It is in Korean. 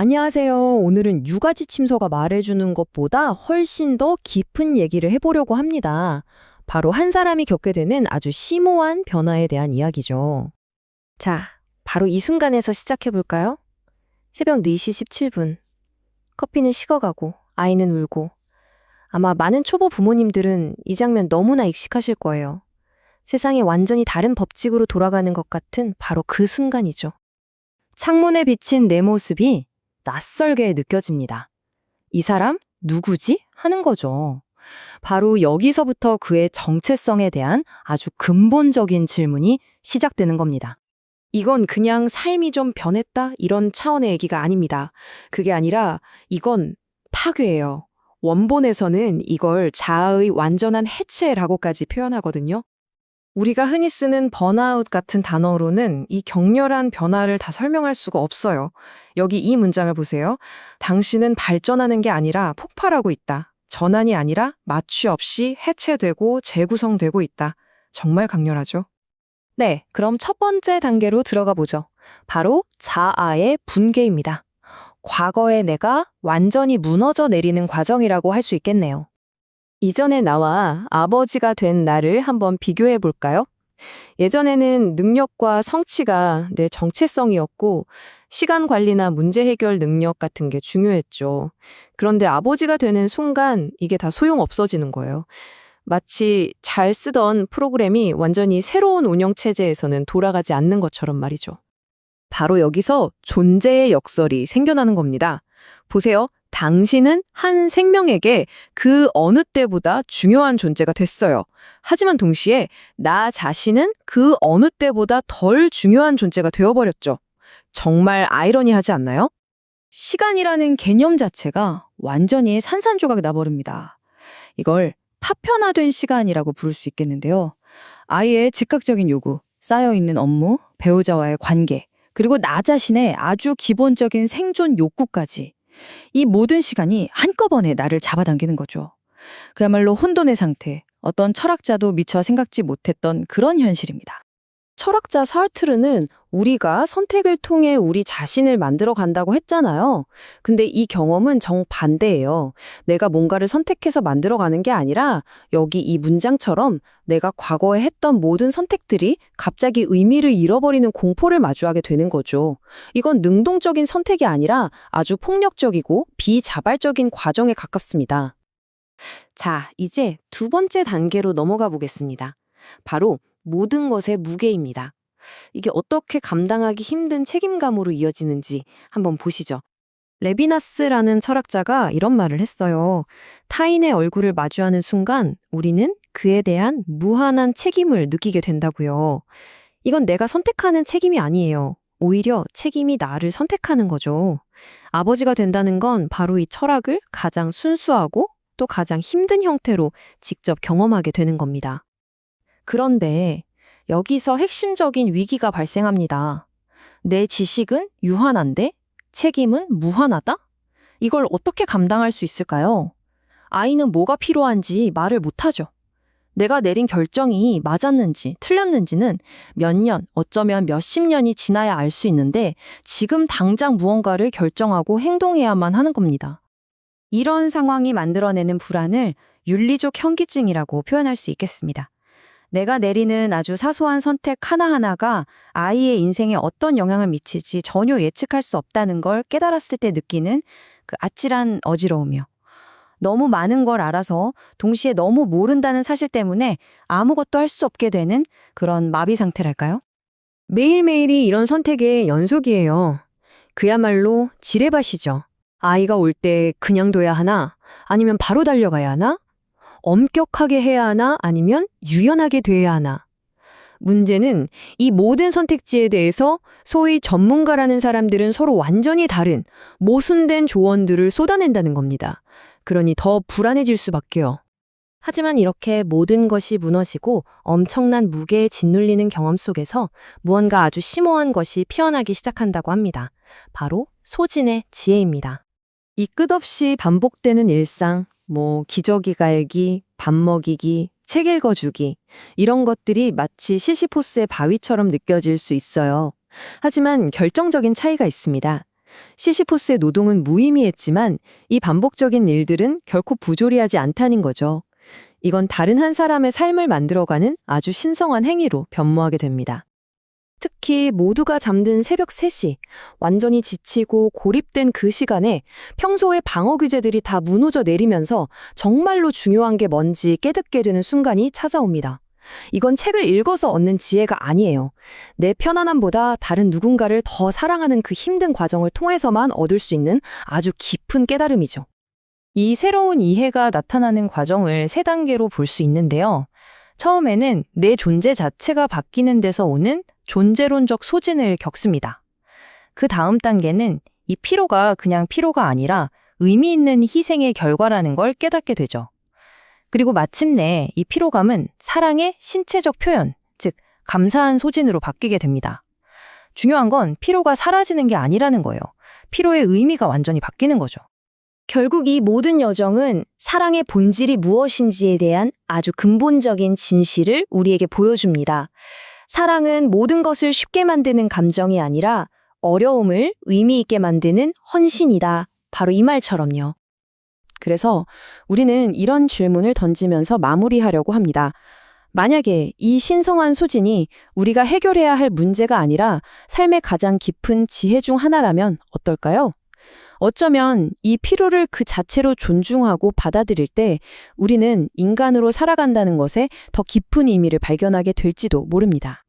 안녕하세요. 오늘은 육아지 침소가 말해주는 것보다 훨씬 더 깊은 얘기를 해보려고 합니다. 바로 한 사람이 겪게 되는 아주 심오한 변화에 대한 이야기죠. 자, 바로 이 순간에서 시작해볼까요? 새벽 4시 17분. 커피는 식어가고, 아이는 울고. 아마 많은 초보 부모님들은 이 장면 너무나 익숙하실 거예요. 세상이 완전히 다른 법칙으로 돌아가는 것 같은 바로 그 순간이죠. 창문에 비친 내 모습이 낯설게 느껴집니다. 이 사람 누구지? 하는 거죠. 바로 여기서부터 그의 정체성에 대한 아주 근본적인 질문이 시작되는 겁니다. 이건 그냥 삶이 좀 변했다 이런 차원의 얘기가 아닙니다. 그게 아니라 이건 파괴예요. 원본에서는 이걸 자아의 완전한 해체라고까지 표현하거든요. 우리가 흔히 쓰는 번아웃 같은 단어로는 이 격렬한 변화를 다 설명할 수가 없어요. 여기 이 문장을 보세요. 당신은 발전하는 게 아니라 폭발하고 있다. 전환이 아니라 마취 없이 해체되고 재구성되고 있다. 정말 강렬하죠? 네, 그럼 첫 번째 단계로 들어가 보죠. 바로 자아의 분개입니다. 과거의 내가 완전히 무너져 내리는 과정이라고 할 수 있겠네요. 이전의 나와 아버지가 된 나를 한번 비교해 볼까요? 예전에는 능력과 성취가 내 정체성이었고 시간 관리나 문제 해결 능력 같은 게 중요했죠. 그런데 아버지가 되는 순간 이게 다 소용 없어지는 거예요. 마치 잘 쓰던 프로그램이 완전히 새로운 운영 체제에서는 돌아가지 않는 것처럼 말이죠. 바로 여기서 존재의 역설이 생겨나는 겁니다. 보세요. 당신은 한 생명에게 그 어느 때보다 중요한 존재가 됐어요. 하지만 동시에 나 자신은 그 어느 때보다 덜 중요한 존재가 되어버렸죠. 정말 아이러니하지 않나요? 시간이라는 개념 자체가 완전히 산산조각이 나버립니다. 이걸 파편화된 시간이라고 부를 수 있겠는데요. 아이의 즉각적인 요구, 쌓여있는 업무, 배우자와의 관계, 그리고 나 자신의 아주 기본적인 생존 욕구까지 이 모든 시간이 한꺼번에 나를 잡아당기는 거죠. 그야말로 혼돈의 상태, 어떤 철학자도 미처 생각지 못했던 그런 현실입니다. 철학자 사르트르는 우리가 선택을 통해 우리 자신을 만들어 간다고 했잖아요. 근데 이 경험은 정반대예요. 내가 뭔가를 선택해서 만들어 가는 게 아니라 여기 이 문장처럼 내가 과거에 했던 모든 선택들이 갑자기 의미를 잃어버리는 공포를 마주하게 되는 거죠. 이건 능동적인 선택이 아니라 아주 폭력적이고 비자발적인 과정에 가깝습니다. 자, 이제 두 번째 단계로 넘어가 보겠습니다. 바로 모든 것의 무게입니다. 이게 어떻게 감당하기 힘든 책임감으로 이어지는지 한번 보시죠. 레비나스라는 철학자가 이런 말을 했어요. 타인의 얼굴을 마주하는 순간 우리는 그에 대한 무한한 책임을 느끼게 된다고요. 이건 내가 선택하는 책임이 아니에요. 오히려 책임이 나를 선택하는 거죠. 아버지가 된다는 건 바로 이 철학을 가장 순수하고 또 가장 힘든 형태로 직접 경험하게 되는 겁니다. 그런데 여기서 핵심적인 위기가 발생합니다. 내 지식은 유한한데 책임은 무한하다? 이걸 어떻게 감당할 수 있을까요? 아이는 뭐가 필요한지 말을 못하죠. 내가 내린 결정이 맞았는지 틀렸는지는 몇 년, 어쩌면 몇십 년이 지나야 알 수 있는데 지금 당장 무언가를 결정하고 행동해야만 하는 겁니다. 이런 상황이 만들어내는 불안을 윤리적 현기증이라고 표현할 수 있겠습니다. 내가 내리는 아주 사소한 선택 하나하나가 아이의 인생에 어떤 영향을 미칠지 전혀 예측할 수 없다는 걸 깨달았을 때 느끼는 그 아찔한 어지러움이요. 너무 많은 걸 알아서 동시에 너무 모른다는 사실 때문에 아무것도 할 수 없게 되는 그런 마비 상태랄까요? 매일매일이 이런 선택의 연속이에요. 그야말로 지뢰밭이죠. 아이가 올 때 그냥 둬야 하나? 아니면 바로 달려가야 하나? 엄격하게 해야 하나? 아니면 유연하게 돼야 하나? 문제는 이 모든 선택지에 대해서 소위 전문가라는 사람들은 서로 완전히 다른 모순된 조언들을 쏟아낸다는 겁니다. 그러니 더 불안해질 수밖에요. 하지만 이렇게 모든 것이 무너지고 엄청난 무게에 짓눌리는 경험 속에서 무언가 아주 심오한 것이 피어나기 시작한다고 합니다. 바로 소진의 지혜입니다. 이 끝없이 반복되는 일상, 기저귀 갈기, 밥 먹이기, 책 읽어주기 이런 것들이 마치 시시포스의 바위처럼 느껴질 수 있어요. 하지만 결정적인 차이가 있습니다. 시시포스의 노동은 무의미했지만 이 반복적인 일들은 결코 부조리하지 않다는 거죠. 이건 다른 한 사람의 삶을 만들어가는 아주 신성한 행위로 변모하게 됩니다. 특히 모두가 잠든 새벽 3시, 완전히 지치고 고립된 그 시간에 평소의 방어 규제들이 다 무너져 내리면서 정말로 중요한 게 뭔지 깨닫게 되는 순간이 찾아옵니다. 이건 책을 읽어서 얻는 지혜가 아니에요. 내 편안함보다 다른 누군가를 더 사랑하는 그 힘든 과정을 통해서만 얻을 수 있는 아주 깊은 깨달음이죠. 이 새로운 이해가 나타나는 과정을 3단계로 볼 수 있는데요. 처음에는 내 존재 자체가 바뀌는 데서 오는 존재론적 소진을 겪습니다. 그 다음 단계는 이 피로가 그냥 피로가 아니라 의미 있는 희생의 결과라는 걸 깨닫게 되죠. 그리고 마침내 이 피로감은 사랑의 신체적 표현, 즉 감사한 소진으로 바뀌게 됩니다. 중요한 건 피로가 사라지는 게 아니라는 거예요. 피로의 의미가 완전히 바뀌는 거죠. 결국 이 모든 여정은 사랑의 본질이 무엇인지에 대한 아주 근본적인 진실을 우리에게 보여줍니다. 사랑은 모든 것을 쉽게 만드는 감정이 아니라 어려움을 의미 있게 만드는 헌신이다. 바로 이 말처럼요. 그래서 우리는 이런 질문을 던지면서 마무리하려고 합니다. 만약에 이 신성한 소진이 우리가 해결해야 할 문제가 아니라 삶의 가장 깊은 지혜 중 하나라면 어떨까요? 어쩌면 이 피로를 그 자체로 존중하고 받아들일 때 우리는 인간으로 살아간다는 것에 더 깊은 의미를 발견하게 될지도 모릅니다.